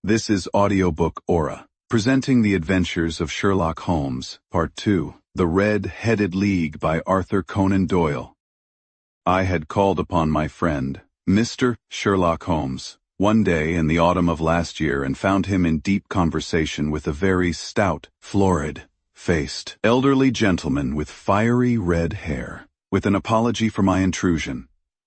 This is Audiobook Aura, presenting the Adventures of Sherlock Holmes, Part 2, The Red-Headed League by Arthur Conan Doyle. I had called upon my friend, Mr. Sherlock Holmes, one day in the autumn of last year and found him in deep conversation with a very stout, florid-faced, elderly gentleman with fiery red hair. With an apology for my intrusion,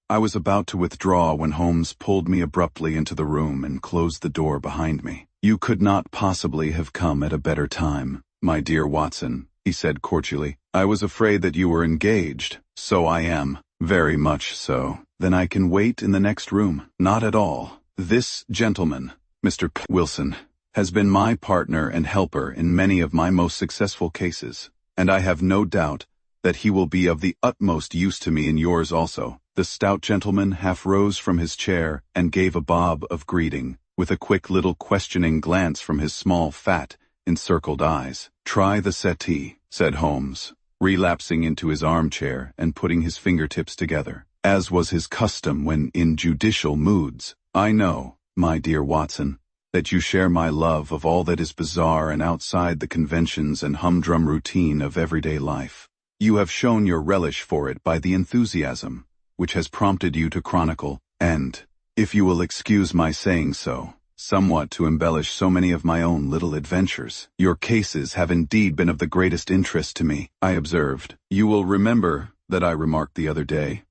I was about to withdraw when Holmes pulled me abruptly into the room and closed the door behind me. "You could not possibly have come at a better time, my dear Watson," he said cordially. "I was afraid that you were engaged." "So I am, very much so." "Then I can wait in the next room." "Not at all. This gentleman, Mr. Wilson, has been my partner and helper in many of my most successful cases, and I have no doubt that he will be of the utmost use to me in yours also." The stout gentleman half rose from his chair and gave a bob of greeting, with a quick little questioning glance from his small, fat, encircled eyes. "Try the settee," said Holmes, relapsing into his armchair and putting his fingertips together, as was his custom when in judicial moods. "I know, my dear Watson, that you share my love of all that is bizarre and outside the conventions and humdrum routine of everyday life. You have shown your relish for it by the enthusiasm which has prompted you to chronicle, and, if you will excuse my saying so, somewhat to embellish so many of my own little adventures. Your cases have indeed been of the greatest interest to me," I observed. "You will remember that I remarked the other day,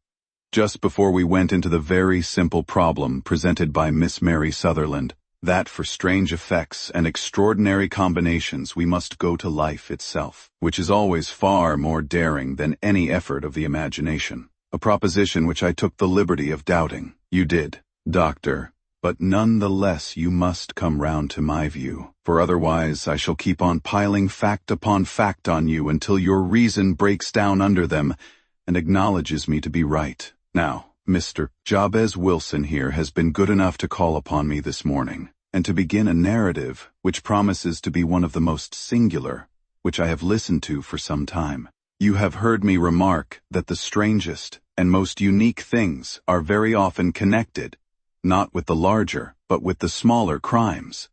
just before we went into the very simple problem presented by Miss Mary Sutherland, that for strange effects and extraordinary combinations we must go to life itself, which is always far more daring than any effort of the imagination. A proposition which I took the liberty of doubting. You did, Doctor, but none the less you must come round to my view, for otherwise I shall keep on piling fact upon fact on you until your reason breaks down under them and acknowledges me to be right. Now, Mr. Jabez Wilson here has been good enough to call upon me this morning, and to begin a narrative which promises to be one of the most singular, which I have listened to for some time. You have heard me remark that the strangest and most unique things are very often connected, not with the larger, but with the smaller crimes.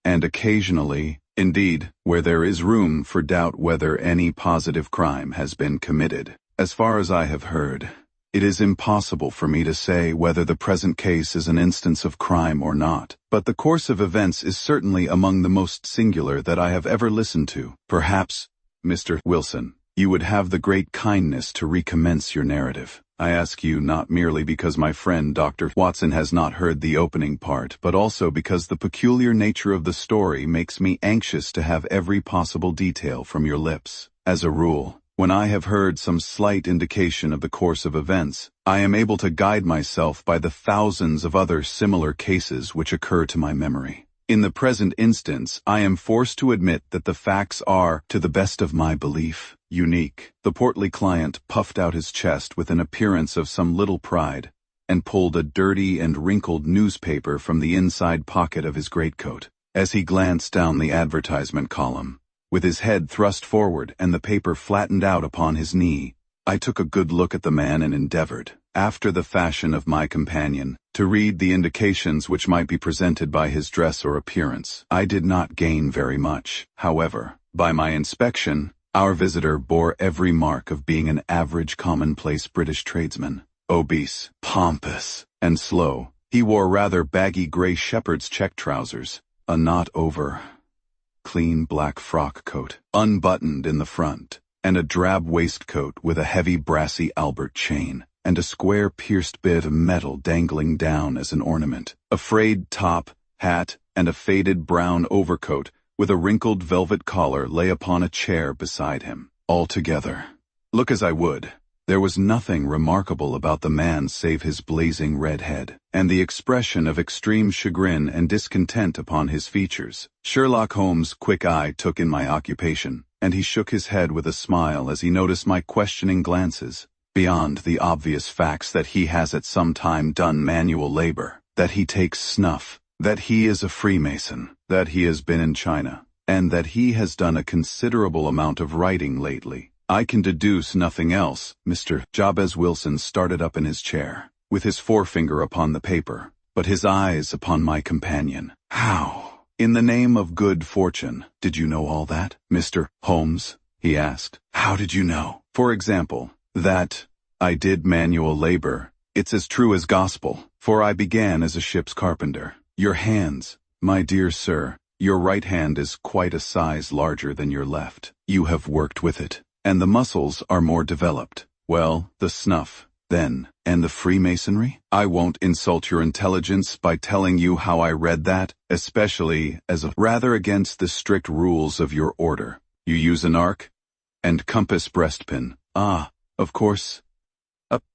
And occasionally, indeed, where there is room for doubt whether any positive crime has been committed. As far as I have heard, it is impossible for me to say whether the present case is an instance of crime or not, but the course of events is certainly among the most singular that I have ever listened to. Perhaps, Mr. Wilson, you would have the great kindness to recommence your narrative. I ask you not merely because my friend Dr. Watson has not heard the opening part, but also because the peculiar nature of the story makes me anxious to have every possible detail from your lips. As a rule, when I have heard some slight indication of the course of events, I am able to guide myself by the thousands of other similar cases which occur to my memory. In the present instance, I am forced to admit that the facts are, to the best of my belief, unique. The portly client puffed out his chest with an appearance of some little pride, and pulled a dirty and wrinkled newspaper from the inside pocket of his greatcoat. As he glanced down the advertisement column, with his head thrust forward and the paper flattened out upon his knee, I took a good look at the man and endeavored, after the fashion of my companion, to read the indications which might be presented by his dress or appearance. I did not gain very much, however. By my inspection, our visitor bore every mark of being an average commonplace British tradesman. Obese, pompous, and slow, he wore rather baggy gray shepherd's check trousers, a not-over clean black frock coat, unbuttoned in the front, and a drab waistcoat with a heavy brassy Albert chain, and a square pierced bit of metal dangling down as an ornament. A frayed top, hat, and a faded brown overcoat with a wrinkled velvet collar lay upon a chair beside him. Altogether, look as I would, there was nothing remarkable about the man save his blazing red head, and the expression of extreme chagrin and discontent upon his features. Sherlock Holmes' quick eye took in my occupation, and he shook his head with a smile as he noticed my questioning glances. Beyond the obvious facts that he has at some time done manual labor, that he takes snuff, that he is a Freemason, that he has been in China, and that he has done a considerable amount of writing lately, I can deduce nothing else. Mr. Jabez Wilson started up in his chair, with his forefinger upon the paper, but his eyes upon my companion. How, in the name of good fortune, did you know all that, Mr. Holmes? He asked. How did you know? For example, that I did manual labor. It's as true as gospel, for I began as a ship's carpenter. Your hands, my dear sir, your right hand is quite a size larger than your left. You have worked with it, and the muscles are more developed. Well, the snuff, then, and the Freemasonry? I won't insult your intelligence by telling you how I read that, especially as a rather against the strict rules of your order. You use an arc and compass breastpin. Ah, of course.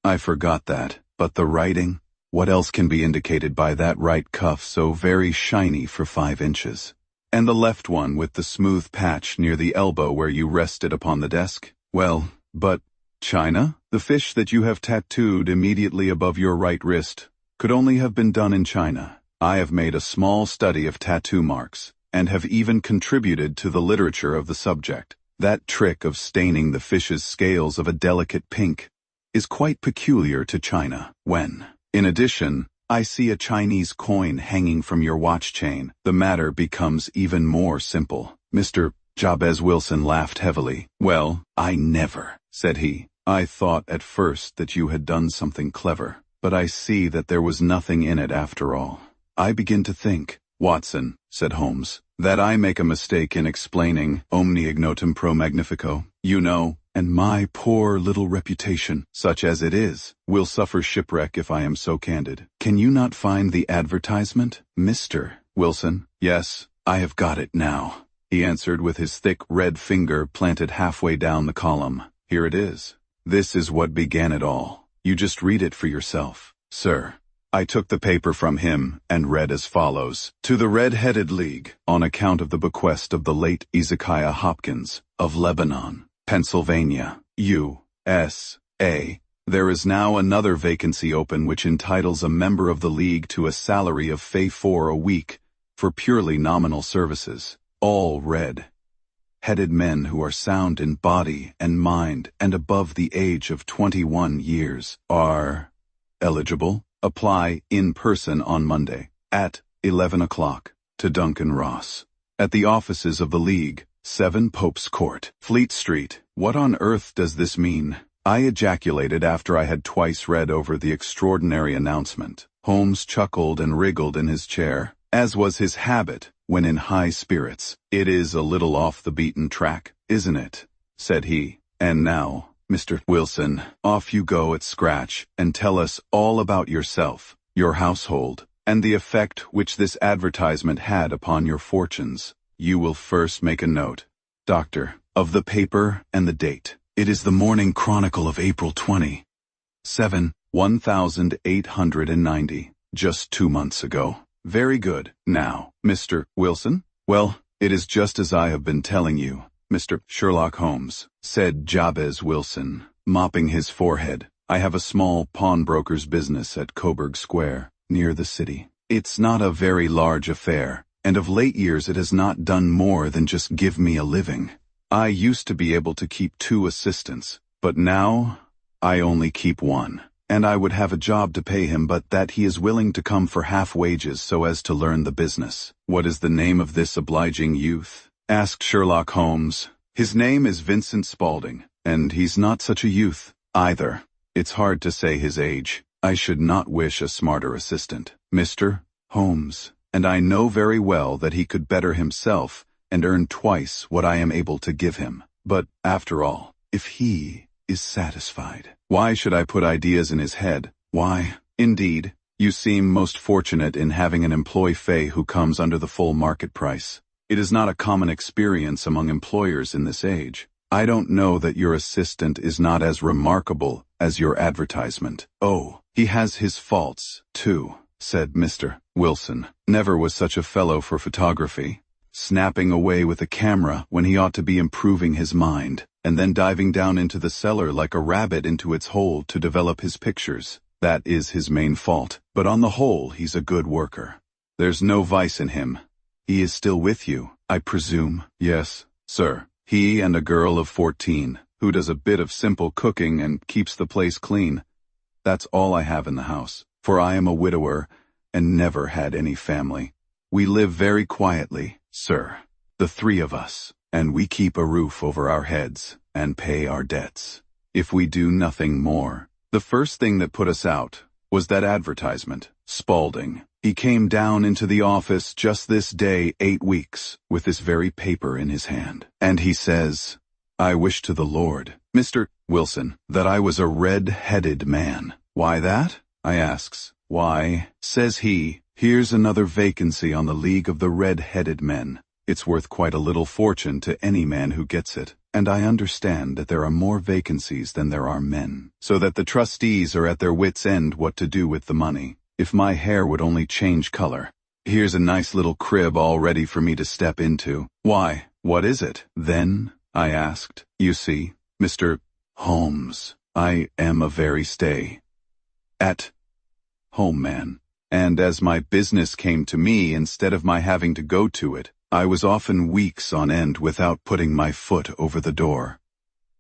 I forgot that. But the writing? What else can be indicated by that right cuff so very shiny for 5 inches? And the left one with the smooth patch near the elbow where you rested upon the desk? Well, but China? The fish that you have tattooed immediately above your right wrist could only have been done in China. I have made a small study of tattoo marks, and have even contributed to the literature of the subject. That trick of staining the fish's scales of a delicate pink is quite peculiar to China. When, in addition, I see a Chinese coin hanging from your watch chain, the matter becomes even more simple. Mr. Jabez Wilson laughed heavily. Well, I never, said he. I thought at first that you had done something clever, but I see that there was nothing in it after all. I begin to think, Watson, said Holmes, that I make a mistake in explaining omni ignotum pro magnifico, you know, and my poor little reputation, such as it is, will suffer shipwreck if I am so candid. Can you not find the advertisement, Mr. Wilson? Yes, I have got it now, he answered with his thick red finger planted halfway down the column. Here it is. This is what began it all. You just read it for yourself, sir. I took the paper from him and read as follows. To the Red-Headed League, on account of the bequest of the late Ezekiah Hopkins, of Lebanon, Pennsylvania, U.S.A. There is now another vacancy open which entitles a member of the League to a salary of Fay-4 a week for purely nominal services. All red-headed men who are sound in body and mind and above the age of 21 years are eligible. Apply in person on Monday at 11 o'clock to Duncan Ross at the offices of the League, 7 Pope's Court, Fleet Street. What on earth does this mean? I ejaculated after I had twice read over the extraordinary announcement. Holmes chuckled and wriggled in his chair, as was his habit when in high spirits. It is a little off the beaten track, isn't it? Said he. And now, Mr. Wilson, off you go at scratch and tell us all about yourself, your household, and the effect which this advertisement had upon your fortunes. You will first make a note, Doctor, of the paper and the date. It is the Morning Chronicle of April 27, 1890, just 2 months ago. Very good. Now, Mr. Wilson? Well, it is just as I have been telling you, Mr. Sherlock Holmes, said Jabez Wilson, mopping his forehead. I have a small pawnbroker's business at Coburg Square, near the city. It's not a very large affair, and of late years it has not done more than just give me a living. I used to be able to keep 2 assistants, but now I only keep 1. And I would have a job to pay him, but that he is willing to come for half wages so as to learn the business. What is the name of this obliging youth? Asked Sherlock Holmes. His name is Vincent Spaulding, and he's not such a youth, either. It's hard to say his age. I should not wish a smarter assistant, Mr. Holmes, and I know very well that he could better himself and earn twice what I am able to give him. But, after all, if he is satisfied, why should I put ideas in his head? Why, indeed, you seem most fortunate in having an employee who comes under the full market price. It is not a common experience among employers in this age. I don't know that your assistant is not as remarkable as your advertisement. Oh, he has his faults, too, said Mr. Wilson. Never was such a fellow for photography. Snapping away with a camera when he ought to be improving his mind, and then diving down into the cellar like a rabbit into its hole to develop his pictures. That is his main fault, but on the whole he's a good worker. There's no vice in him. He is still with you, I presume? Yes, sir. He and a girl of 14, who does a bit of simple cooking and keeps the place clean. That's all I have in the house, for I am a widower, and never had any family. We live very quietly, sir, the three of us, and we keep a roof over our heads and pay our debts. If we do nothing more. The first thing that put us out was that advertisement, Spaulding. He came down into the office just this day 8 weeks with this very paper in his hand. And he says, "I wish to the Lord, Mr. Wilson, that I was a red-headed man." "Why that?" I asks. "Why," says he, "here's another vacancy on the League of the Red-Headed Men. It's worth quite a little fortune to any man who gets it. And I understand that there are more vacancies than there are men, so that the trustees are at their wits' end what to do with the money. If my hair would only change color. Here's a nice little crib all ready for me to step into." "Why, what is it, then?" I asked. "You see, Mr. Holmes, I am a very stay-at-home man, and as my business came to me instead of my having to go to it, I was often weeks on end without putting my foot over the door.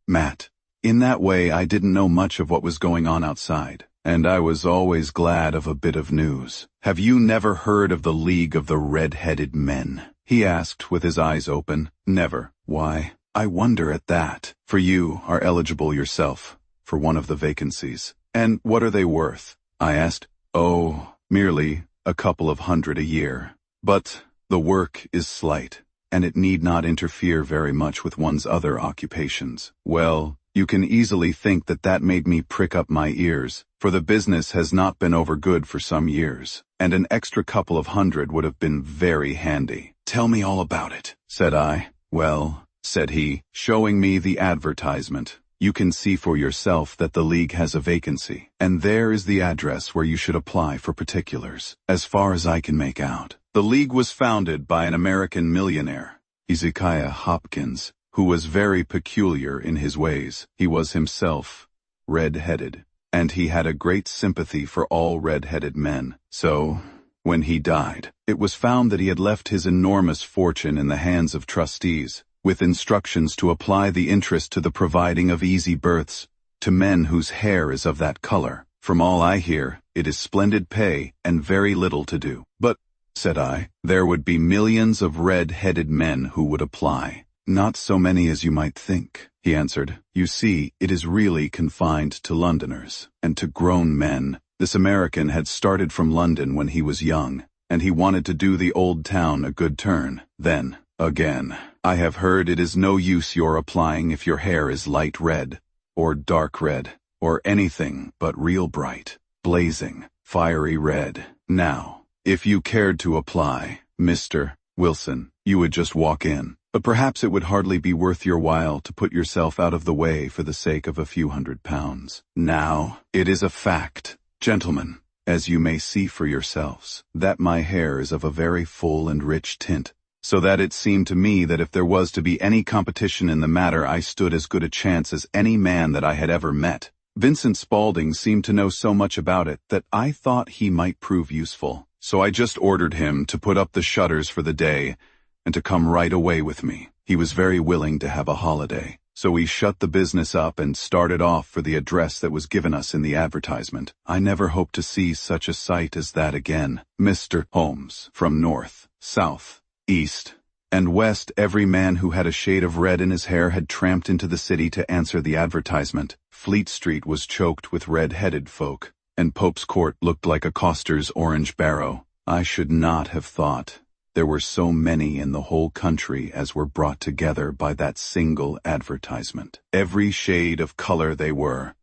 Matt. In that way I didn't know much of what was going on outside, and I was always glad of a bit of news. Have you never heard of the League of the Red-Headed Men?" he asked with his eyes open. "Never." "Why, I wonder at that, for you are eligible yourself for one of the vacancies." "And what are they worth?" I asked. "Oh, merely a couple of hundred a year. But the work is slight, and it need not interfere very much with one's other occupations." Well, you can easily think that that made me prick up my ears, for the business has not been over good for some years, and an extra couple of hundred would have been very handy. "Tell me all about it," said I. "Well," said he, showing me the advertisement, "you can see for yourself that the League has a vacancy, and there is the address where you should apply for particulars. As far as I can make out, the League was founded by an American millionaire, Ezekiah Hopkins, who was very peculiar in his ways. He was himself red-headed, and he had a great sympathy for all red-headed men. So, when he died, it was found that he had left his enormous fortune in the hands of trustees, with instructions to apply the interest to the providing of easy berths to men whose hair is of that color. From all I hear, it is splendid pay and very little to do." "But," said I, "there would be millions of red-headed men who would apply." "Not so many as you might think," he answered. "You see, it is really confined to Londoners, and to grown men. This American had started from London when he was young, and he wanted to do the old town a good turn. Then, again, I have heard it is no use your applying if your hair is light red, or dark red, or anything but real bright, blazing, fiery red. Now, if you cared to apply, Mr. Wilson, you would just walk in. But perhaps it would hardly be worth your while to put yourself out of the way for the sake of a few £100. Now, it is a fact, gentlemen, as you may see for yourselves, that my hair is of a very full and rich tint, so that it seemed to me that if there was to be any competition in the matter, I stood as good a chance as any man that I had ever met. Vincent Spaulding seemed to know so much about it that I thought he might prove useful, so I just ordered him to put up the shutters for the day and to come right away with me. He was very willing to have a holiday, so we shut the business up and started off for the address that was given us in the advertisement. I never hope to see such a sight as that again. Mr. Holmes, from north, south, east, and west, every man who had a shade of red in his hair had tramped into the city to answer the advertisement. Fleet Street was choked with red-headed folk, and Pope's Court looked like a coster's orange barrow. I should not have thought there were so many in the whole country as were brought together by that single advertisement. Every shade of color they were: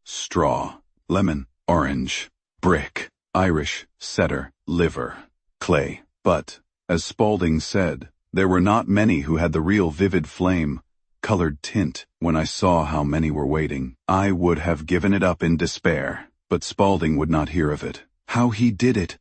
straw, lemon, orange, brick, Irish, setter, liver, clay. But, as Spaulding said, there were not many who had the real vivid flame, colored tint. When I saw how many were waiting, I would have given it up in despair. But Spaulding would not hear of it. How he did it,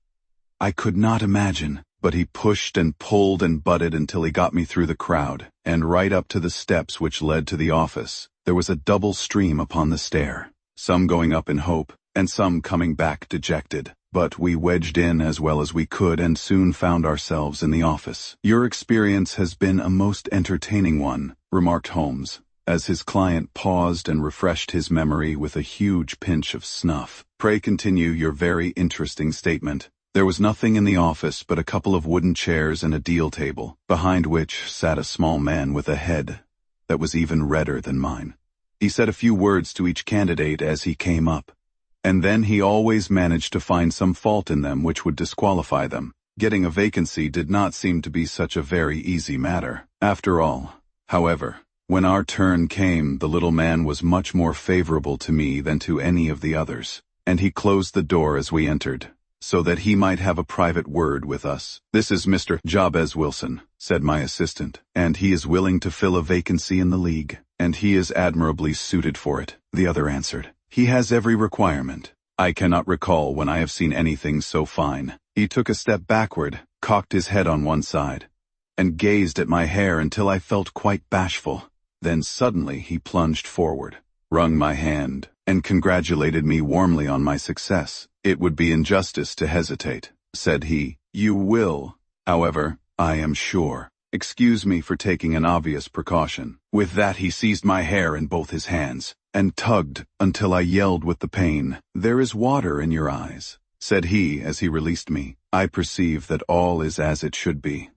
I could not imagine, but he pushed and pulled and butted until he got me through the crowd, and right up to the steps which led to the office. There was a double stream upon the stair, some going up in hope, and some coming back dejected. But we wedged in as well as we could and soon found ourselves in the office. "Your experience has been a most entertaining one," remarked Holmes, as his client paused and refreshed his memory with a huge pinch of snuff. "Pray continue your very interesting statement." There was nothing in the office but a couple of wooden chairs and a deal table, behind which sat a small man with a head that was even redder than mine. He said a few words to each candidate as he came up, and then he always managed to find some fault in them which would disqualify them. Getting a vacancy did not seem to be such a very easy matter, after all. However, when our turn came, the little man was much more favorable to me than to any of the others, and he closed the door as we entered, so that he might have a private word with us. "This is Mr. Jabez Wilson," said my assistant, "and he is willing to fill a vacancy in the League, and he is admirably suited for it," the other answered. "He has every requirement. I cannot recall when I have seen anything so fine." He took a step backward, cocked his head on one side, and gazed at my hair until I felt quite bashful. Then suddenly he plunged forward, wrung my hand, and congratulated me warmly on my success. "It would be injustice to hesitate," said he. "You will, however, I am sure, excuse me for taking an obvious precaution." With that he seized my hair in both his hands, and tugged until I yelled with the pain. "There is water in your eyes," said he as he released me. "I perceive that all is as it should be.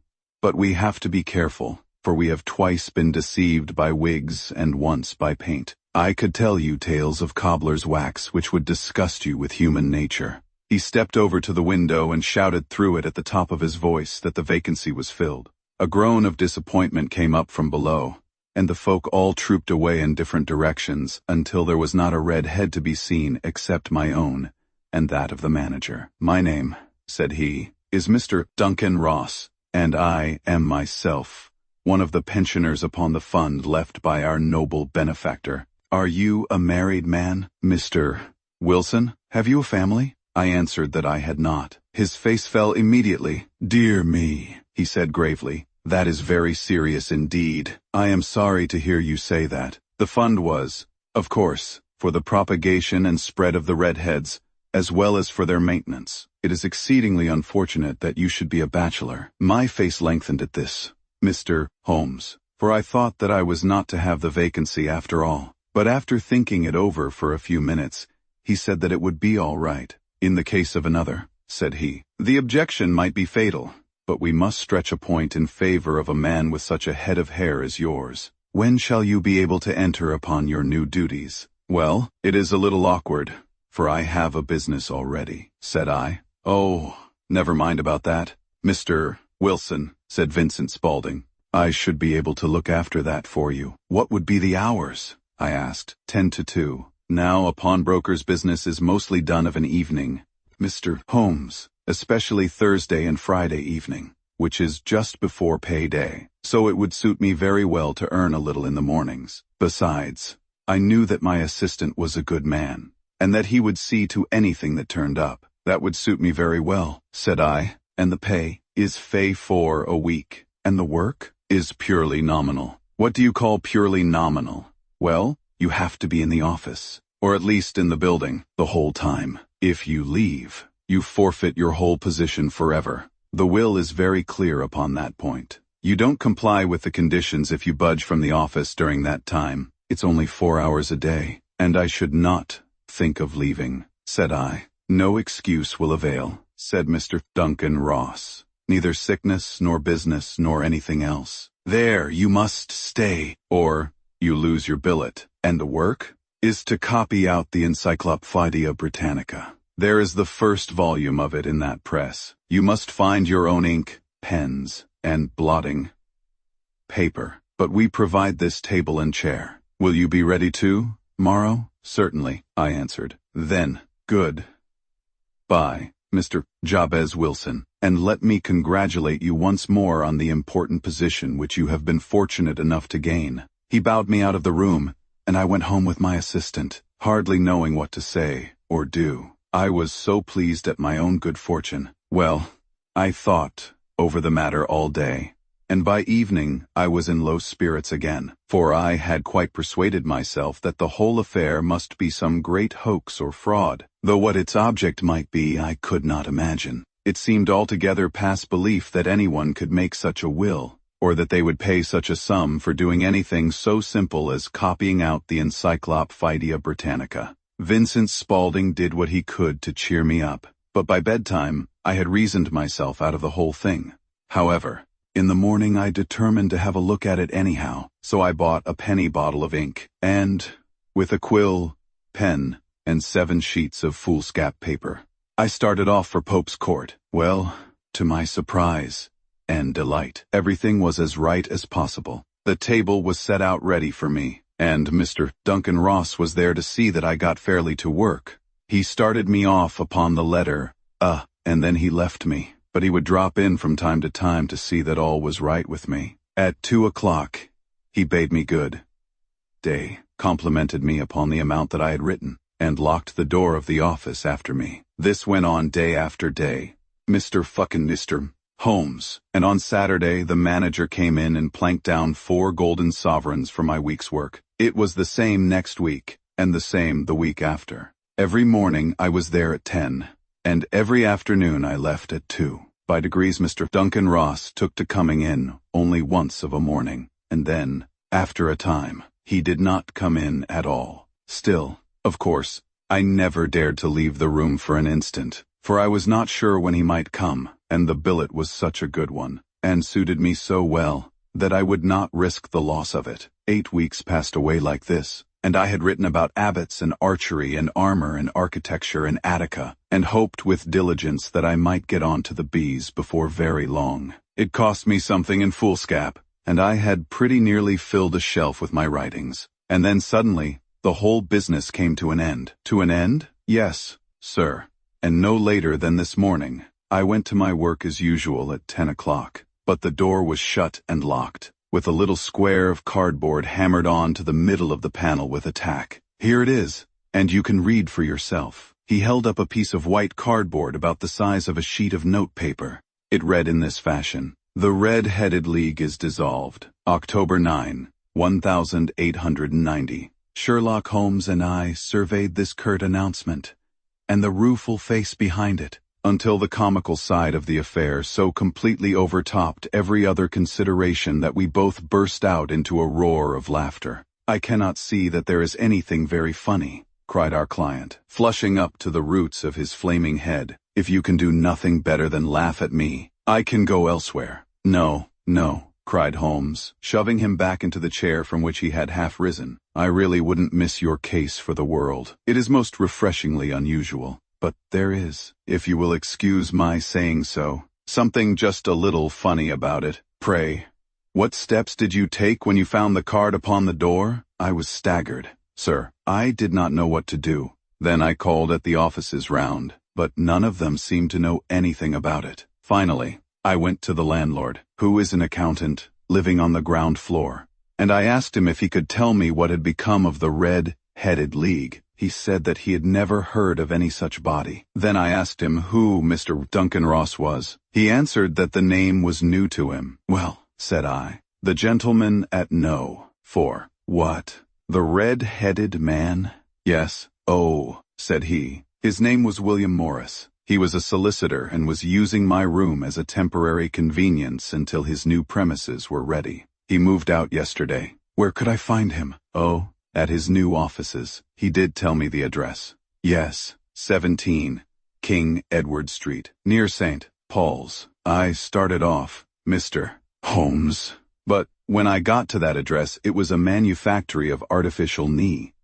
But we have to be careful, for we have twice been deceived by wigs and once by paint. I could tell you tales of cobbler's wax which would disgust you with human nature." He stepped over to the window and shouted through it at the top of his voice that the vacancy was filled. A groan of disappointment came up from below, and the folk all trooped away in different directions until there was not a red head to be seen except my own and that of the manager. "My name," said he, "is Mr. Duncan Ross, and I am myself one of the pensioners upon the fund left by our noble benefactor. Are you a married man, Mr. Wilson? Have you a family?" I answered that I had not. His face fell immediately. "Dear me," he said gravely, "that is very serious indeed. I am sorry to hear you say that. The fund was, of course, for the propagation and spread of the redheads, as well as for their maintenance. It is exceedingly unfortunate that you should be a bachelor." My face lengthened at this, "Mr. Holmes," for I thought that I was not to have the vacancy after all. But after thinking it over for a few minutes, he said that it would be all right. "In the case of another," said he, "the objection might be fatal, but we must stretch a point in favor of a man with such a head of hair as yours. When shall you be able to enter upon your new duties?" "Well, it is a little awkward, for I have a business already," said I. "Oh, never mind about that, Mr. Wilson," said Vincent Spaulding. "I should be able to look after that for you." "What would be the hours?" I asked. 10 to 2. Now a pawnbroker's business is mostly done of an evening, Mr. Holmes, especially Thursday and Friday evening, which is just before payday, so it would suit me very well to earn a little in the mornings. Besides, I knew that my assistant was a good man, and that he would see to anything that turned up. "That would suit me very well," said I. "And the pay is Fay 4 a week, and the work is purely nominal." "What do you call purely nominal?" "Well, you have to be in the office, or at least in the building, the whole time. If you leave, you forfeit your whole position forever. The will is very clear upon that point. You don't comply with the conditions if you budge from the office during that time. It's only 4 hours a day, and I should not think of leaving," said I. "No excuse will avail," said Mr. Duncan Ross. "Neither sickness, nor business, nor anything else. There, you must stay, or you lose your billet. And the work is to copy out the Encyclopaedia Britannica. There is the first volume of it in that press. You must find your own ink, pens, and blotting paper. But we provide this table and chair. Will you be ready tomorrow?" "Certainly," I answered. "Then, good bye, Mr. Jabez Wilson, and let me congratulate you once more on the important position which you have been fortunate enough to gain." He bowed me out of the room, and I went home with my assistant, hardly knowing what to say or do. I was so pleased at my own good fortune. Well, I thought over the matter all day, and by evening I was in low spirits again, for I had quite persuaded myself that the whole affair must be some great hoax or fraud, though what its object might be I could not imagine. It seemed altogether past belief that anyone could make such a will, or that they would pay such a sum for doing anything so simple as copying out the Encyclopaedia Britannica. Vincent Spaulding did what he could to cheer me up, but by bedtime I had reasoned myself out of the whole thing. However, in the morning I determined to have a look at it anyhow, so I bought a penny bottle of ink, and, with a quill, pen, and 7 sheets of foolscap paper, I started off for Pope's Court. Well, to my surprise and delight, everything was as right as possible. The table was set out ready for me, and Mr. Duncan Ross was there to see that I got fairly to work. He started me off upon the letter, and then he left me, but he would drop in from time to time to see that all was right with me. At 2 o'clock, he bade me good day, complimented me upon the amount that I had written, and locked the door of the office after me. This went on day after day. Mr. Holmes, and on Saturday the manager came in and planked down 4 golden sovereigns for my week's work. It was the same next week, and the same the week after. Every morning I was there at 10, and every afternoon I left at 2. By degrees Mr. Duncan Ross took to coming in only once of a morning, and then, after a time, he did not come in at all. Still, of course, I never dared to leave the room for an instant, for I was not sure when he might come, and the billet was such a good one, and suited me so well, that I would not risk the loss of it. 8 weeks passed away like this, and I had written about abbots and archery and armor and architecture and Attica, and hoped with diligence that I might get on to the bees before very long. It cost me something in foolscap, and I had pretty nearly filled a shelf with my writings. And then suddenly, the whole business came to an end. To an end? Yes, sir. And no later than this morning. I went to my work as usual at 10 o'clock, but the door was shut and locked, with a little square of cardboard hammered on to the middle of the panel with a tack. Here it is, and you can read for yourself. He held up a piece of white cardboard about the size of a sheet of notepaper. It read in this fashion: "The Red-Headed League is dissolved. October 9, 1890. Sherlock Holmes and I surveyed this curt announcement, and the rueful face behind it, until the comical side of the affair so completely overtopped every other consideration that we both burst out into a roar of laughter. I cannot see that there is anything very funny," cried our client, flushing up to the roots of his flaming head. "If you can do nothing better than laugh at me, I can go elsewhere." "No, no," cried Holmes, shoving him back into the chair from which he had half risen. "I really wouldn't miss your case for the world. It is most refreshingly unusual. But there is, if you will excuse my saying so, something just a little funny about it. Pray, what steps did you take when you found the card upon the door?" I was staggered, sir. I did not know what to do. Then I called at the offices round, but none of them seemed to know anything about it. Finally, I went to the landlord, who is an accountant, living on the ground floor, and I asked him if he could tell me what had become of the Red-Headed League. He said that he had never heard of any such body. Then I asked him who Mr. Duncan Ross was. He answered that the name was new to him. "Well," said I, "the gentleman at No. 4. What? The red-headed man?" "Yes." "Oh," said he, "his name was William Morris. He was a solicitor and was using my room as a temporary convenience until his new premises were ready. He moved out yesterday." "Where could I find him?" "Oh, at his new offices. He did tell me the address." "Yes, 17 King Edward Street, near St. Paul's." I started off, Mr. Holmes, but when I got to that address it was a manufactory of artificial knee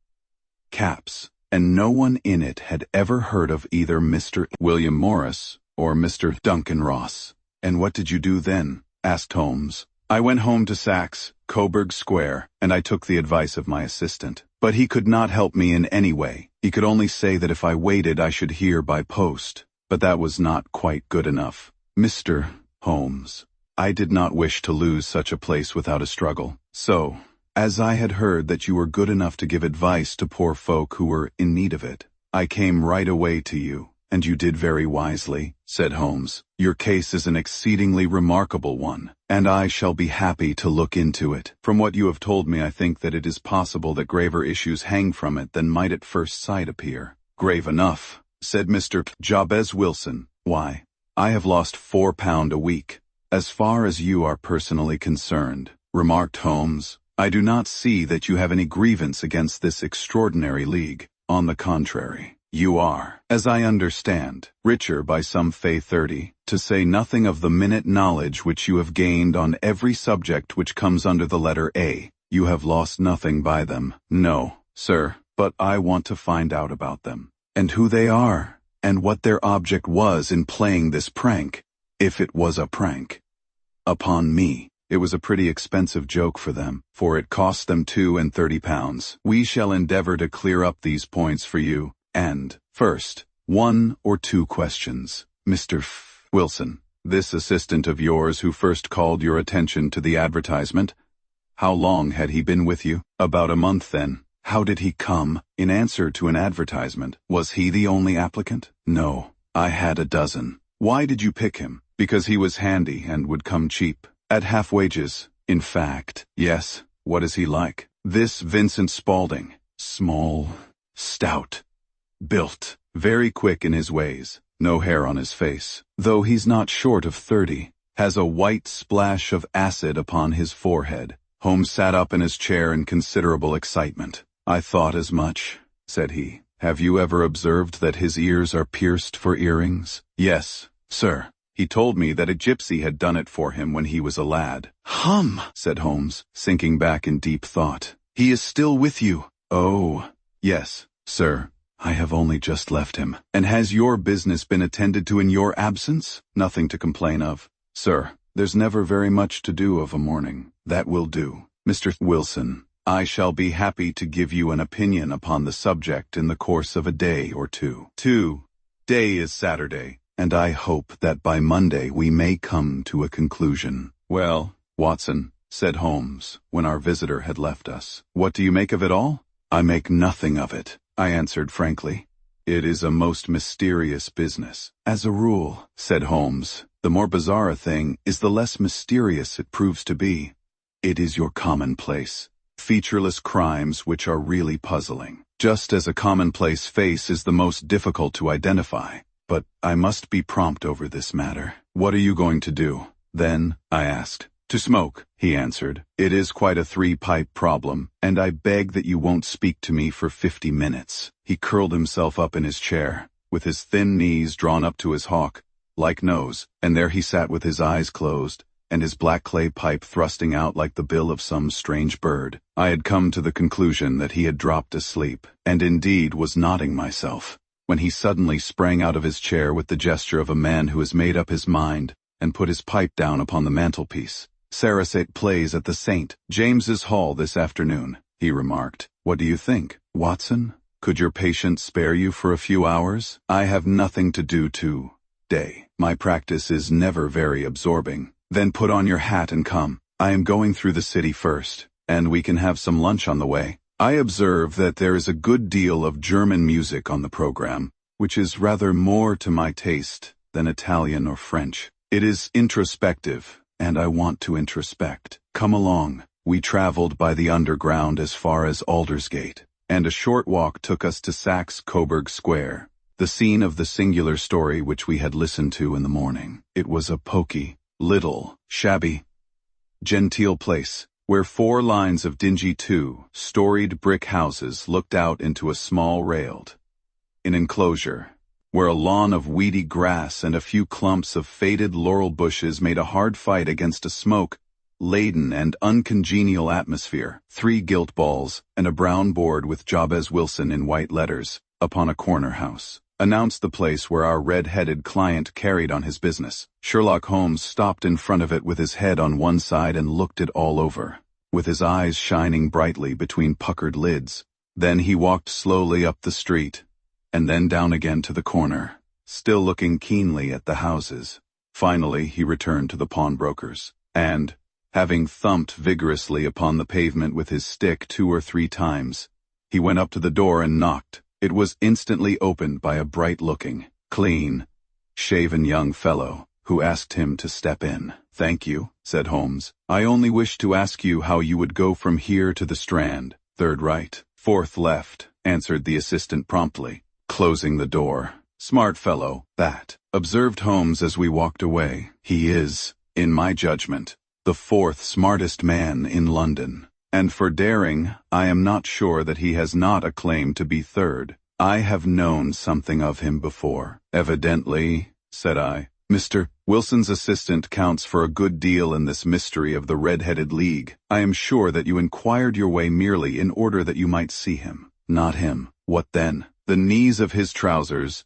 caps, and no one in it had ever heard of either Mr. William Morris or Mr. Duncan Ross. "And what did you do then?" asked Holmes. "I went home to Saks, Coburg Square, and I took the advice of my assistant. But he could not help me in any way. He could only say that if I waited I should hear by post. But that was not quite good enough. Mr. Holmes, I did not wish to lose such a place without a struggle. So, as I had heard that you were good enough to give advice to poor folk who were in need of it, I came right away to you. "And you did very wisely," said Holmes. "Your case is an exceedingly remarkable one, and I shall be happy to look into it. From what you have told me I think that it is possible that graver issues hang from it than might at first sight appear." "Grave enough," said Mr. Jabez Wilson. "Why, I have lost £4 a week." "As far as you are personally concerned," remarked Holmes, "I do not see that you have any grievance against this extraordinary league. On the contrary, You are, as I understand, richer by some fey 30, to say nothing of the minute knowledge which you have gained on every subject which comes under the letter A. You have lost nothing by them. No, sir, but I want to find out about them, and who they are, and what their object was in playing this prank, if it was a prank, upon me. It was a pretty expensive joke for them, for it cost them £32. We shall endeavor to clear up these points for you, and, first, 1 or 2 questions. Mr. Wilson, this assistant of yours who first called your attention to the advertisement, how long had he been with you? About a month then. How did he come? In answer to an advertisement. Was he the only applicant? No, I had a dozen. Why did you pick him? Because he was handy and would come cheap. At half wages, in fact. Yes. What is he like? This Vincent Spaulding. Small, stout, built, very quick in his ways, no hair on his face, though he's not short of 30, has a white splash of acid upon his forehead. Holmes sat up in his chair in considerable excitement. I thought as much, said he. Have you ever observed that his ears are pierced for earrings? Yes, sir. He told me that a gypsy had done it for him when he was a lad. Said Holmes, sinking back in deep thought. He is still with you? Oh, yes, sir. I have only just left him. And has your business been attended to in your absence? Nothing to complain of, sir. There's never very much to do of a morning. That will do. Mr. Wilson, I shall be happy to give you an opinion upon the subject in the course of a day or two. Today is Saturday, and I hope that by Monday we may come to a conclusion. Well, Watson, said Holmes, when our visitor had left us, what do you make of it all? I make nothing of it, I answered frankly. It is a most mysterious business. As a rule, said Holmes, the more bizarre a thing is the less mysterious it proves to be. It is your commonplace, featureless crimes which are really puzzling, just as a commonplace face is the most difficult to identify. But I must be prompt over this matter. What are you going to do? Then, I asked. To smoke, he answered. It is quite a 3-pipe problem, and I beg that you won't speak to me for 50 minutes. He curled himself up in his chair, with his thin knees drawn up to his hawk-like nose, and there he sat with his eyes closed, and his black clay pipe thrusting out like the bill of some strange bird. I had come to the conclusion that he had dropped asleep, and indeed was nodding myself, when he suddenly sprang out of his chair with the gesture of a man who has made up his mind, and put his pipe down upon the mantelpiece. Sarasate plays at the St. James's Hall this afternoon, he remarked. What do you think, Watson? Could your patient spare you for a few hours? I have nothing to do today. My practice is never very absorbing. Then put on your hat and come. I am going through the city first, and we can have some lunch on the way. I observe that there is a good deal of German music on the program, which is rather more to my taste than Italian or French. It is introspective, and I want to introspect. Come along. We traveled by the underground as far as Aldersgate, and a short walk took us to Saxe-Coburg Square, the scene of the singular story which we had listened to in the morning. It was a poky, little, shabby, genteel place, where 4 lines of dingy 2-storied brick houses looked out into a small railed enclosure, where a lawn of weedy grass and a few clumps of faded laurel bushes made a hard fight against a smoke-laden and uncongenial atmosphere. 3 gilt balls and a brown board with Jabez Wilson in white letters upon a corner house announced the place where our red-headed client carried on his business. Sherlock Holmes stopped in front of it with his head on one side and looked it all over, with his eyes shining brightly between puckered lids. Then he walked slowly up the street, and then down again to the corner, still looking keenly at the houses. Finally he returned to the pawnbroker's, and, having thumped vigorously upon the pavement with his stick 2 or 3 times, he went up to the door and knocked. It was instantly opened by a bright-looking, clean, shaven young fellow, who asked him to step in. Thank you, said Holmes. I only wish to ask you how you would go from here to the Strand. 3rd right, 4th left, answered the assistant promptly, closing the door. Smart fellow, that, observed Holmes as we walked away. He is, in my judgment, the 4th smartest man in London. And for daring, I am not sure that he has not a claim to be 3rd. I have known something of him before. Evidently, said I. Mr. Wilson's assistant counts for a good deal in this mystery of the Red-Headed League. I am sure that you inquired your way merely in order that you might see him. Not him. What then? The knees of his trousers.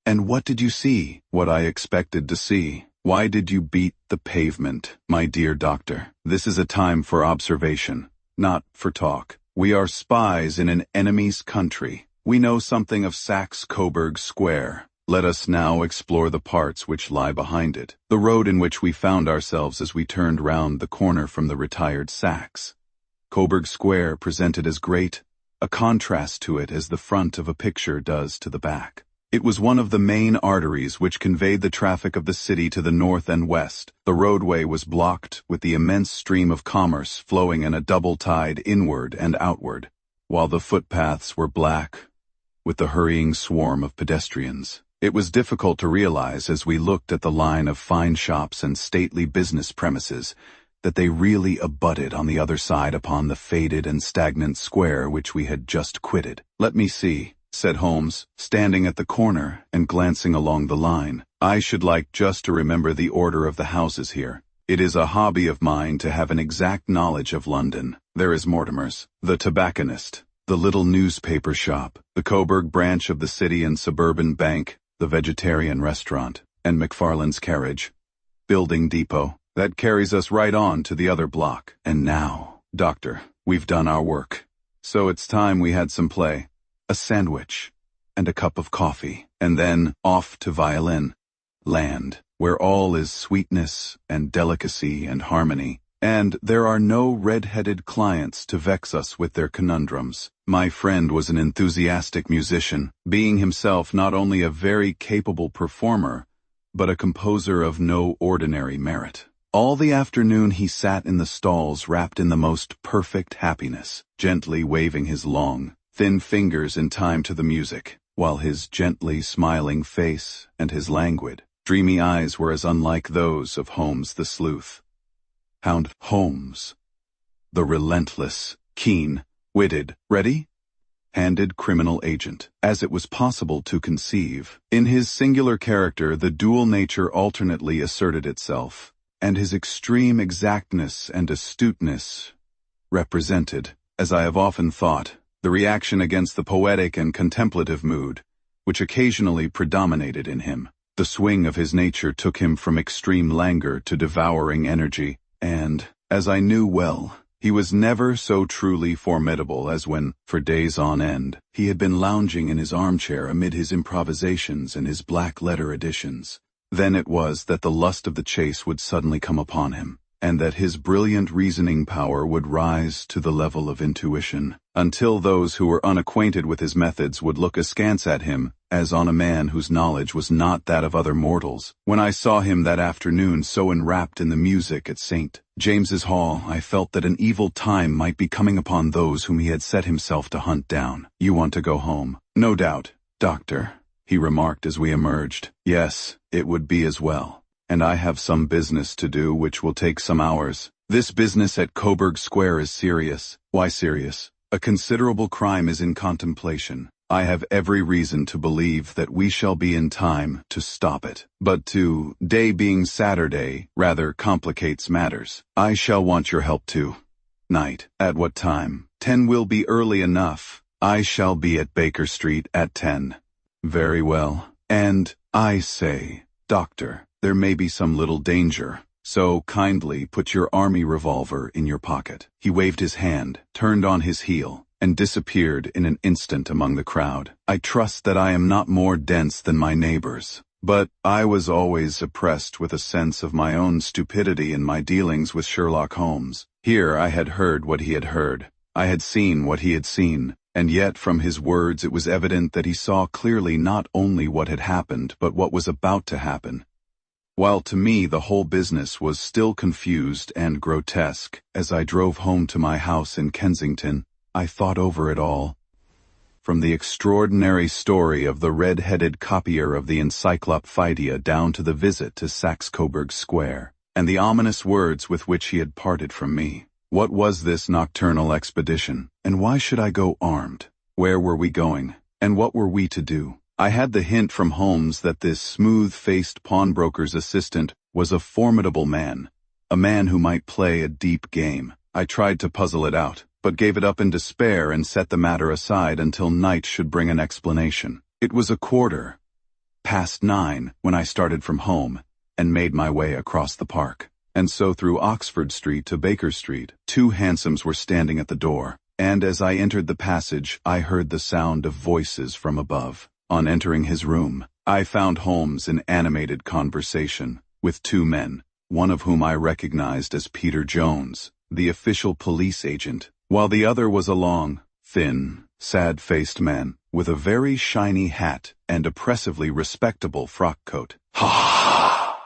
And what did you see? What I expected to see. Why did you beat the pavement, my dear doctor? This is a time for observation, not for talk. We are spies in an enemy's country. We know something of Saxe-Coburg Square. Let us now explore the parts which lie behind it, the road in which we found ourselves as we turned round the corner from the retired Saxe. Coburg Square presented as great a contrast to it as the front of a picture does to the back. It was one of the main arteries which conveyed the traffic of the city to the north and west. The roadway was blocked with the immense stream of commerce flowing in a double tide inward and outward, while the footpaths were black with the hurrying swarm of pedestrians. It was difficult to realize as we looked at the line of fine shops and stately business premises that they really abutted on the other side upon the faded and stagnant square which we had just quitted. Let me see, said Holmes, standing at the corner and glancing along the line. I should like just to remember the order of the houses here. It is a hobby of mine to have an exact knowledge of London. There is Mortimer's, the tobacconist, the little newspaper shop, the Coburg branch of the City and Suburban Bank, the vegetarian restaurant, and McFarlane's carriage. Building depot. That carries us right on to the other block. And now, Doctor, we've done our work. So it's time we had some play. A sandwich, and a cup of coffee, and then off to Violin Land, where all is sweetness and delicacy and harmony, and there are no red-headed clients to vex us with their conundrums. My friend was an enthusiastic musician, being himself not only a very capable performer, but a composer of no ordinary merit. All the afternoon he sat in the stalls wrapped in the most perfect happiness, gently waving his long, thin fingers in time to the music, while his gently smiling face and his languid, dreamy eyes were as unlike those of Holmes the sleuth. Hound Holmes, the relentless, keen-witted, ready-handed criminal agent, as it was possible to conceive. In his singular character the dual nature alternately asserted itself, and his extreme exactness and astuteness represented, as I have often thought, the reaction against the poetic and contemplative mood, which occasionally predominated in him. The swing of his nature took him from extreme languor to devouring energy, and, as I knew well, he was never so truly formidable as when, for days on end, he had been lounging in his armchair amid his improvisations and his black-letter editions. Then it was that the lust of the chase would suddenly come upon him, and that his brilliant reasoning power would rise to the level of intuition, until those who were unacquainted with his methods would look askance at him, as on a man whose knowledge was not that of other mortals. When I saw him that afternoon so enwrapped in the music at St. James's Hall, I felt that an evil time might be coming upon those whom he had set himself to hunt down. You want to go home? No doubt, Doctor, he remarked as we emerged. Yes, it would be as well. And I have some business to do which will take some hours. This business at Coburg Square is serious. Why serious? A considerable crime is in contemplation. I have every reason to believe that we shall be in time to stop it. But today being Saturday rather complicates matters. I shall want your help too. Night. At what time? 10 will be early enough. I shall be at Baker Street at 10. Very well. And, I say, Doctor, there may be some little danger, so kindly put your army revolver in your pocket. He waved his hand, turned on his heel, and disappeared in an instant among the crowd. I trust that I am not more dense than my neighbors, but I was always oppressed with a sense of my own stupidity in my dealings with Sherlock Holmes. Here I had heard what he had heard. I had seen what he had seen, and yet from his words it was evident that he saw clearly not only what had happened, but what was about to happen. While to me the whole business was still confused and grotesque, as I drove home to my house in Kensington, I thought over it all. From the extraordinary story of the red-headed copier of the Encyclopedia down to the visit to Saxe-Coburg Square, and the ominous words with which he had parted from me. What was this nocturnal expedition, and why should I go armed? Where were we going? And what were we to do? I had the hint from Holmes that this smooth-faced pawnbroker's assistant was a formidable man, a man who might play a deep game. I tried to puzzle it out, but gave it up in despair and set the matter aside until night should bring an explanation. It was 9:15 when I started from home and made my way across the park. And so through Oxford Street to Baker Street. 2 hansoms were standing at the door, and as I entered the passage, I heard the sound of voices from above. On entering his room, I found Holmes in animated conversation with 2 men, one of whom I recognized as Peter Jones, the official police agent, while the other was a long, thin, sad-faced man with a very shiny hat and oppressively respectable frock coat. "Ha!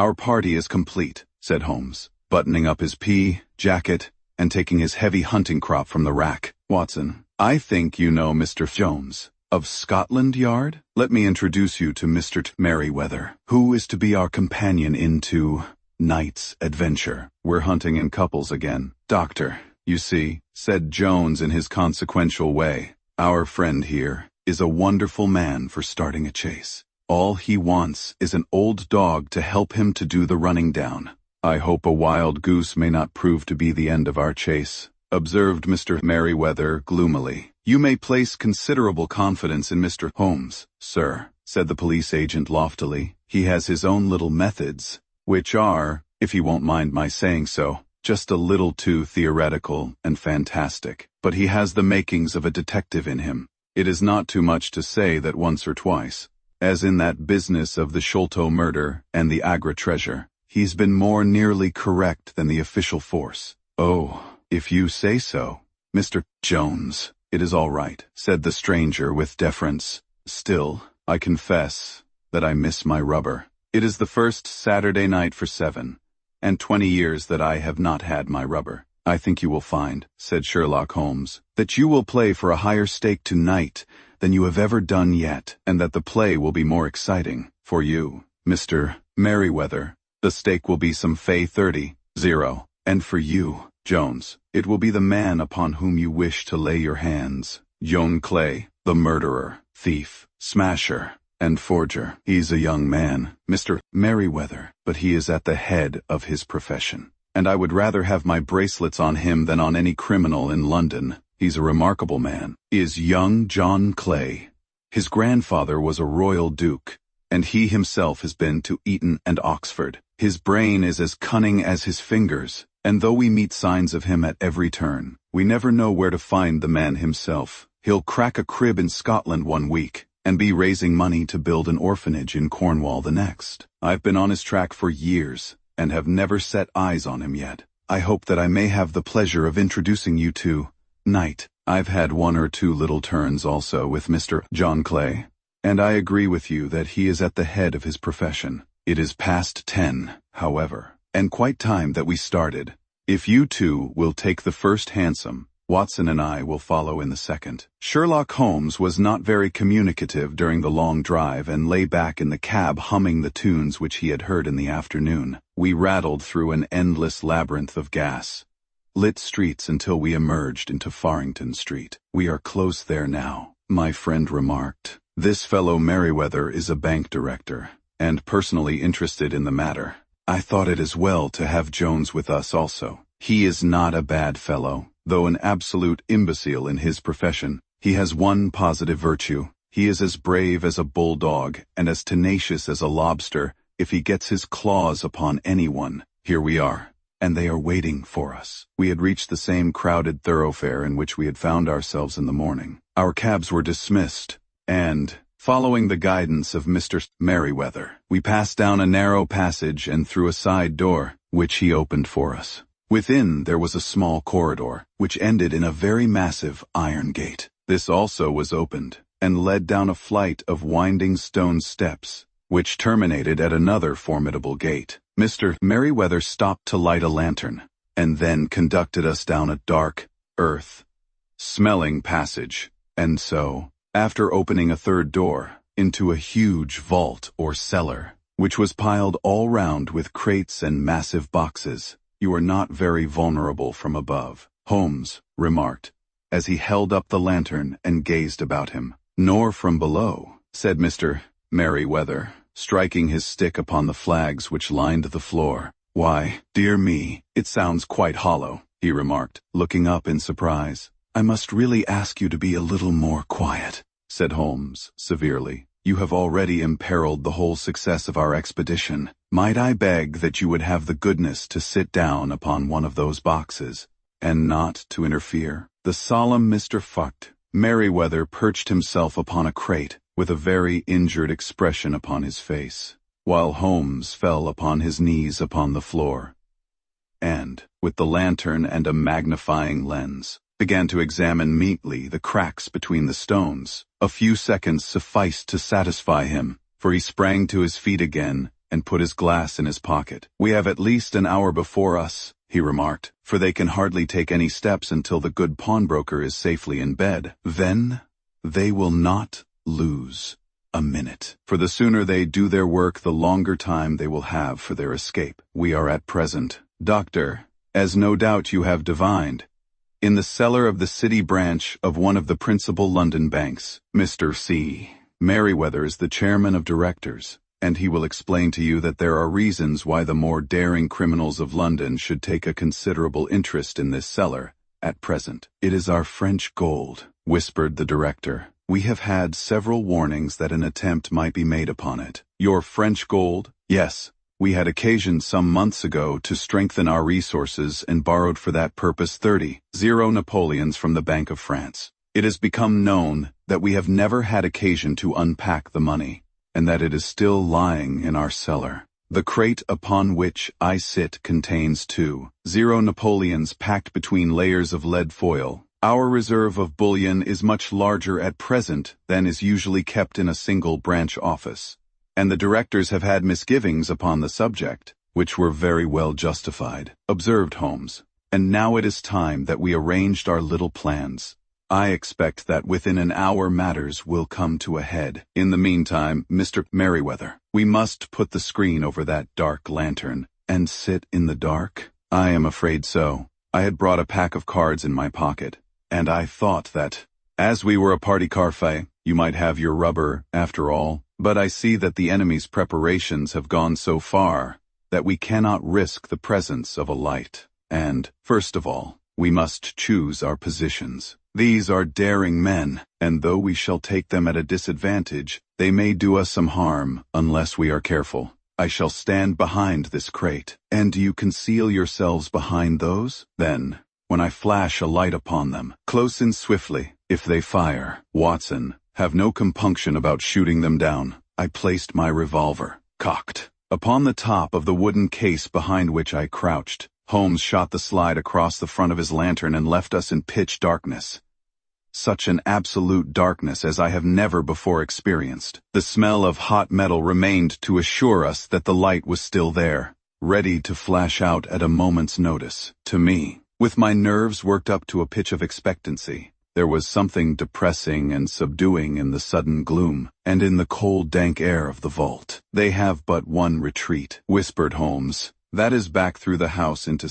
Our party is complete," said Holmes, buttoning up his pea jacket and taking his heavy hunting crop from the rack. "Watson, I think you know Mr. Jones of Scotland Yard? Let me introduce you to Mr. Merryweather, who is to be our companion into night's adventure. We're hunting in couples again. Doctor, you see," said Jones in his consequential way, "our friend here is a wonderful man for starting a chase. All he wants is an old dog to help him to do the running down." "I hope a wild goose may not prove to be the end of our chase," observed Mr. Merryweather gloomily. "You may place considerable confidence in Mr. Holmes, sir," said the police agent loftily. "He has his own little methods, which are, if you won't mind my saying so, just a little too theoretical and fantastic. But he has the makings of a detective in him. It is not too much to say that once or twice, as in that business of the Sholto murder and the Agra treasure, he's been more nearly correct than the official force." "Oh, if you say so, Mr. Jones, it is all right," said the stranger with deference. "Still, I confess that I miss my rubber. It is the first Saturday night for 7 and 20 years that I have not had my rubber." "I think you will find," said Sherlock Holmes, "that you will play for a higher stake tonight than you have ever done yet, and that the play will be more exciting. For you, Mr. Merryweather, the stake will be some fey 30-0, and for you, Jones, it will be the man upon whom you wish to lay your hands. John Clay, the murderer, thief, smasher, and forger. He's a young man, Mr. Merryweather, but he is at the head of his profession, and I would rather have my bracelets on him than on any criminal in London. He's a remarkable man, is young John Clay. His grandfather was a royal duke, and he himself has been to Eton and Oxford. His brain is as cunning as his fingers, and though we meet signs of him at every turn, we never know where to find the man himself. He'll crack a crib in Scotland one week, and be raising money to build an orphanage in Cornwall the next. I've been on his track for years, and have never set eyes on him yet. I hope that I may have the pleasure of introducing you to Night. I've had 1 or 2 little turns also with Mr. John Clay, and I agree with you that he is at the head of his profession. It is past 10, however, and quite time that we started. If you two will take the first hansom, Watson and I will follow in the second." Sherlock Holmes was not very communicative during the long drive and lay back in the cab humming the tunes which he had heard in the afternoon. We rattled through an endless labyrinth of gas-lit streets until we emerged into Farrington Street. "We are close there now," my friend remarked. "This fellow Merryweather is a bank director, and personally interested in the matter. I thought it as well to have Jones with us also. He is not a bad fellow, though an absolute imbecile in his profession. He has one positive virtue. He is as brave as a bulldog and as tenacious as a lobster if he gets his claws upon anyone. Here we are, and they are waiting for us." We had reached the same crowded thoroughfare in which we had found ourselves in the morning. Our cabs were dismissed, and, following the guidance of Mr. Merryweather, we passed down a narrow passage and through a side door, which he opened for us. Within there was a small corridor, which ended in a very massive iron gate. This also was opened, and led down a flight of winding stone steps, which terminated at another formidable gate. Mr. Merryweather stopped to light a lantern, and then conducted us down a dark, earth-smelling passage, and so, after opening a third door, into a huge vault or cellar, which was piled all round with crates and massive boxes. "You are not very vulnerable from above," Holmes remarked, as he held up the lantern and gazed about him. "Nor from below," said Mr. Merryweather, striking his stick upon the flags which lined the floor. "Why, dear me, it sounds quite hollow," he remarked, looking up in surprise. "I must really ask you to be a little more quiet," said Holmes, severely. "You have already imperiled the whole success of our expedition. Might I beg that you would have the goodness to sit down upon one of those boxes, and not to interfere?" The solemn Mr. Merryweather perched himself upon a crate, with a very injured expression upon his face, while Holmes fell upon his knees upon the floor, and, with the lantern and a magnifying lens, began to examine neatly the cracks between the stones. A few seconds sufficed to satisfy him, for he sprang to his feet again and put his glass in his pocket. "We have at least an hour before us," he remarked, "for they can hardly take any steps until the good pawnbroker is safely in bed. Then they will not lose a minute, for the sooner they do their work, the longer time they will have for their escape. We are at present, Doctor, as no doubt you have divined, in the cellar of the city branch of one of the principal London banks. Mr. Merryweather is the chairman of directors, and he will explain to you that there are reasons why the more daring criminals of London should take a considerable interest in this cellar at present. "It is our French gold," whispered the director. "We have had several warnings that an attempt might be made upon it." "Your French gold?" "Yes. We had occasion some months ago to strengthen our resources and borrowed for that purpose 30 Napoleons from the Bank of France. It has become known that we have never had occasion to unpack the money, and that it is still lying in our cellar. The crate upon which I sit contains 2 Napoleons packed between layers of lead foil. Our reserve of bullion is much larger at present than is usually kept in a single branch office, and the directors have had misgivings upon the subject, which were very well justified," observed Holmes. "And now it is time that we arranged our little plans. I expect that within an hour matters will come to a head. In the meantime, Mr. Merryweather, we must put the screen over that dark lantern, and sit in the dark?" "I am afraid so. I had brought a pack of cards in my pocket, and I thought that, as we were a party café, you might have your rubber, after all. But I see that the enemy's preparations have gone so far that we cannot risk the presence of a light. And, first of all, we must choose our positions. These are daring men, and though we shall take them at a disadvantage, they may do us some harm unless we are careful. I shall stand behind this crate, and you conceal yourselves behind those? Then, when I flash a light upon them, close in swiftly. If they fire, Watson, have no compunction about shooting them down." I placed my revolver, cocked, upon the top of the wooden case behind which I crouched. Holmes shot the slide across the front of his lantern and left us in pitch darkness. Such an absolute darkness as I have never before experienced. The smell of hot metal remained to assure us that the light was still there, ready to flash out at a moment's notice. To me, with my nerves worked up to a pitch of expectancy, there was something depressing and subduing in the sudden gloom, and in the cold dank air of the vault. "They have but one retreat," whispered Holmes. "That is back through the house into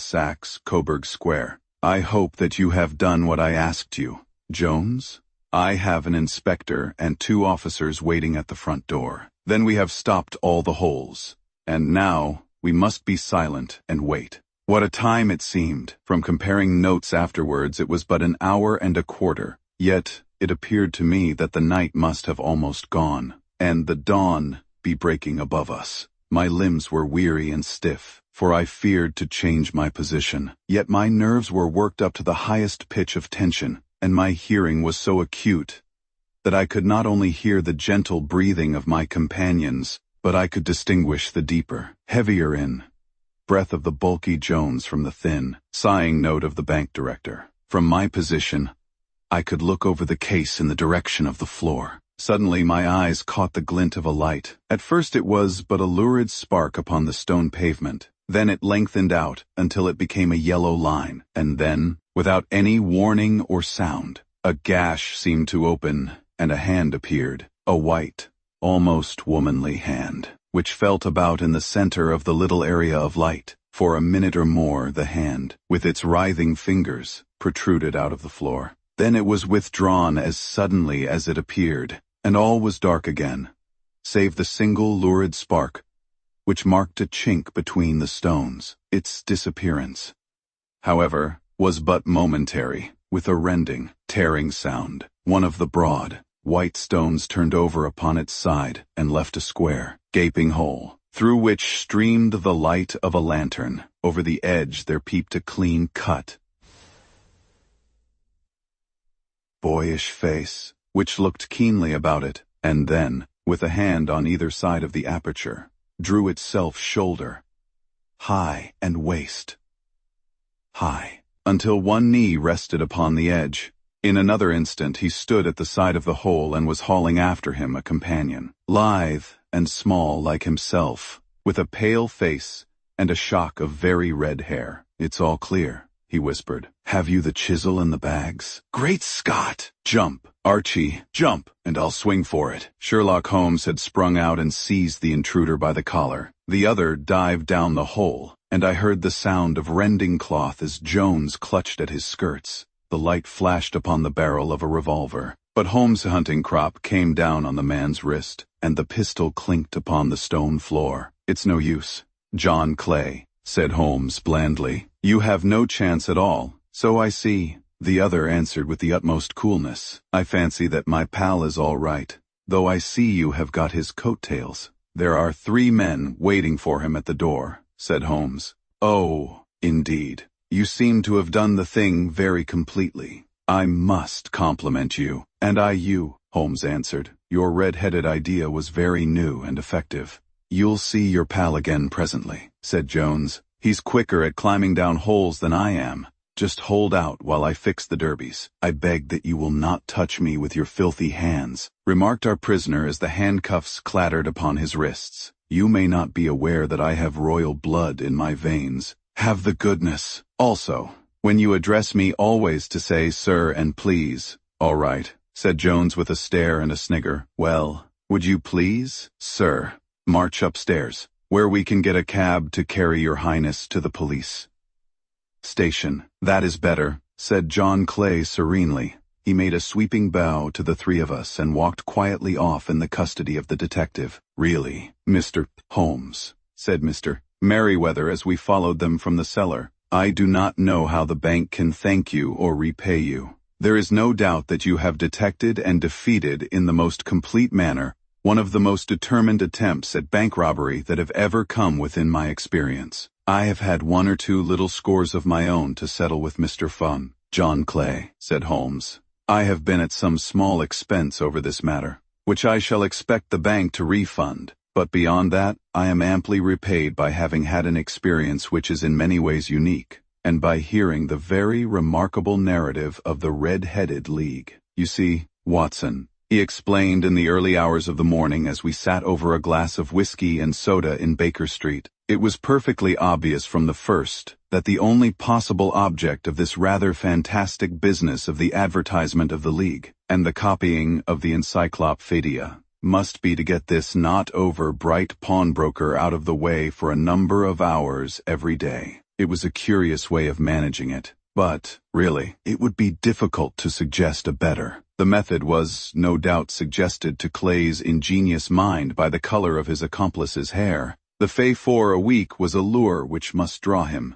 Coburg Square. I hope that you have done what I asked you, Jones? I have an inspector and 2 officers waiting at the front door. Then we have stopped all the holes. And now, we must be silent and wait." What a time it seemed! From comparing notes afterwards, it was but an hour and a quarter. Yet, it appeared to me that the night must have almost gone, and the dawn be breaking above us. My limbs were weary and stiff, for I feared to change my position. Yet my nerves were worked up to the highest pitch of tension, and my hearing was so acute that I could not only hear the gentle breathing of my companions, but I could distinguish the deeper, heavier breath of the bulky Jones from the thin, sighing note of the bank director. From my position, I could look over the case in the direction of the floor. Suddenly my eyes caught the glint of a light. At first it was but a lurid spark upon the stone pavement. Then it lengthened out until it became a yellow line, and then, without any warning or sound, a gash seemed to open, and a hand appeared, a white, almost womanly hand, which felt about in the center of the little area of light. For a minute or more the hand, with its writhing fingers, protruded out of the floor. Then it was withdrawn as suddenly as it appeared, and all was dark again, save the single lurid spark, which marked a chink between the stones. Its disappearance, however, was but momentary. With a rending, tearing sound, one of the broad, white stones turned over upon its side and left a square, gaping hole, through which streamed the light of a lantern. Over the edge there peeped a clean-cut, boyish face, which looked keenly about it, and then, with a hand on either side of the aperture, drew itself shoulder high and waist high, until one knee rested upon the edge. In another instant he stood at the side of the hole and was hauling after him a companion, lithe and small like himself, with a pale face and a shock of very red hair. "It's all clear," he whispered. "Have you the chisel and the bags?" "Great Scott! Jump, Archie, jump, and I'll swing for it." Sherlock Holmes had sprung out and seized the intruder by the collar. The other dived down the hole, and I heard the sound of rending cloth as Jones clutched at his skirts. The light flashed upon the barrel of a revolver, but Holmes' hunting crop came down on the man's wrist, and the pistol clinked upon the stone floor. "It's no use, John Clay," said Holmes blandly. "You have no chance at all." "So I see," the other answered with the utmost coolness. "I fancy that my pal is all right, though I see you have got his coat-tails." "There are 3 men waiting for him at the door," said Holmes. "Oh, indeed. You seem to have done the thing very completely. I must compliment you." "And I you," Holmes answered. "Your red-headed idea was very new and effective." "You'll see your pal again presently," said Jones. "He's quicker at climbing down holes than I am. Just hold out while I fix the derbies. I beg that you will not touch me with your filthy hands," remarked our prisoner as the handcuffs clattered upon his wrists. "You may not be aware that I have royal blood in my veins. Have the goodness, also, when you address me always to say sir and please." "All right," said Jones with a stare and a snigger. "Well, would you please, sir, march upstairs, where we can get a cab to carry your highness to the police station." "That is better," said John Clay serenely. He made a sweeping bow to the 3 of us and walked quietly off in the custody of the detective. "Really, Mr. Holmes," said Mr. Merriweather as we followed them from the cellar, "I do not know how the bank can thank you or repay you. There is no doubt that you have detected and defeated in the most complete manner one of the most determined attempts at bank robbery that have ever come within my experience. I have had 1 or 2 little scores of my own to settle with Mr. Fung." "John Clay," said Holmes, "I have been at some small expense over this matter, which I shall expect the bank to refund. But beyond that, I am amply repaid by having had an experience which is in many ways unique, and by hearing the very remarkable narrative of the Red-Headed League. You see, Watson," he explained in the early hours of the morning as we sat over a glass of whiskey and soda in Baker Street, "it was perfectly obvious from the first that the only possible object of this rather fantastic business of the advertisement of the League, and the copying of the Encyclopedia, must be to get this not-over-bright pawnbroker out of the way for a number of hours every day. It was a curious way of managing it, but, really, it would be difficult to suggest a better. The method was, no doubt, suggested to Clay's ingenious mind by the color of his accomplice's hair. The fay-4 a week was a lure which must draw him.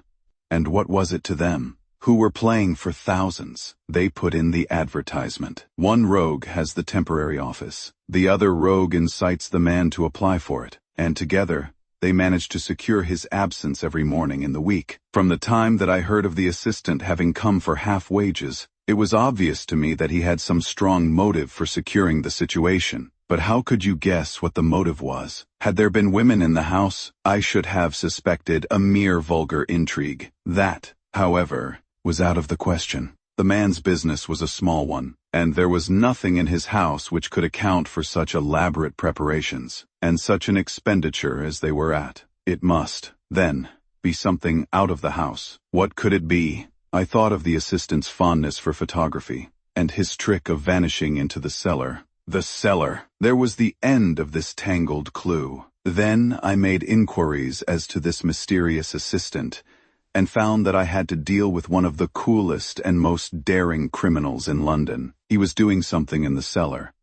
And what was it to them, who were playing for thousands? They put in the advertisement. One rogue has the temporary office. The other rogue incites the man to apply for it, and together they manage to secure his absence every morning in the week. From the time that I heard of the assistant having come for half wages, it was obvious to me that he had some strong motive for securing the situation. But how could you guess what the motive was? Had there been women in the house, I should have suspected a mere vulgar intrigue. That, however, was out of the question. The man's business was a small one, and there was nothing in his house which could account for such elaborate preparations, and such an expenditure as they were at. It must, then, be something out of the house. What could it be? I thought of the assistant's fondness for photography, and his trick of vanishing into the cellar. The cellar! There was the end of this tangled clue. Then I made inquiries as to this mysterious assistant, and found that I had to deal with one of the coolest and most daring criminals in London. He was doing something in the cellar.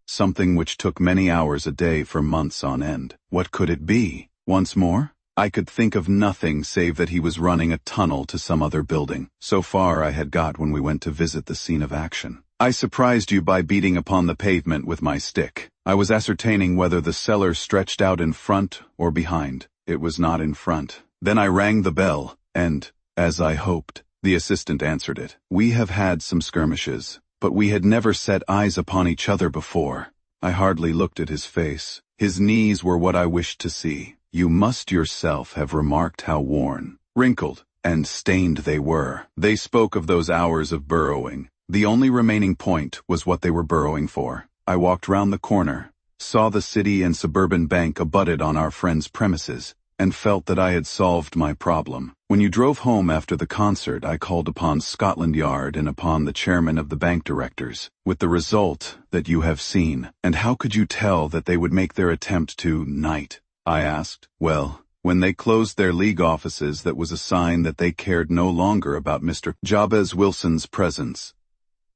Something which took many hours a day for months on end. What could it be? Once more? I could think of nothing save that he was running a tunnel to some other building. So far I had got when we went to visit the scene of action. I surprised you by beating upon the pavement with my stick. I was ascertaining whether the cellar stretched out in front or behind. It was not in front. Then I rang the bell, and, as I hoped, the assistant answered it. We have had some skirmishes, but we had never set eyes upon each other before. I hardly looked at his face. His knees were what I wished to see. You must yourself have remarked how worn, wrinkled, and stained they were. They spoke of those hours of burrowing. The only remaining point was what they were burrowing for. I walked round the corner, saw the City and Suburban Bank abutted on our friend's premises, and felt that I had solved my problem. When you drove home after the concert, I called upon Scotland Yard and upon the chairman of the bank directors, with the result that you have seen. And how could you tell that they would make their attempt tonight? I asked. Well, when they closed their league offices, that was a sign that they cared no longer about Mr. Jabez Wilson's presence.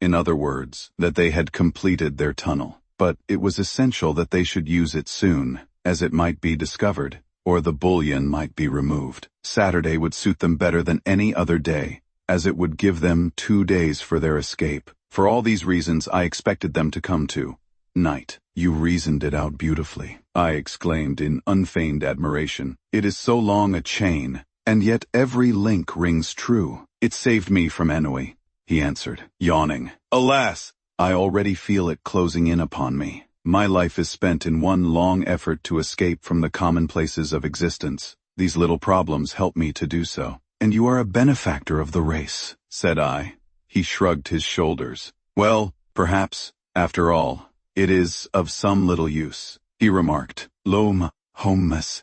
In other words, that they had completed their tunnel. But it was essential that they should use it soon, as it might be discovered, or the bullion might be removed. Saturday would suit them better than any other day, as it would give them 2 days for their escape. For all these reasons, I expected them to come tonight. You reasoned it out beautifully, I exclaimed in unfeigned admiration. It is so long a chain, and yet every link rings true. It saved me from ennui, he answered, yawning. Alas! I already feel it closing in upon me. My life is spent in one long effort to escape from the commonplaces of existence. These little problems help me to do so. And you are a benefactor of the race, said I. He shrugged his shoulders. Well, perhaps, after all, it is of some little use, he remarked. L'homme, homus,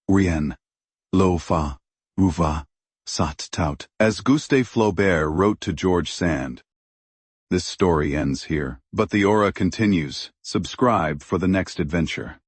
rien, lo fa, uva, sat tout. As Gustave Flaubert wrote to George Sand. This story ends here, but the aura continues. Subscribe for the next adventure.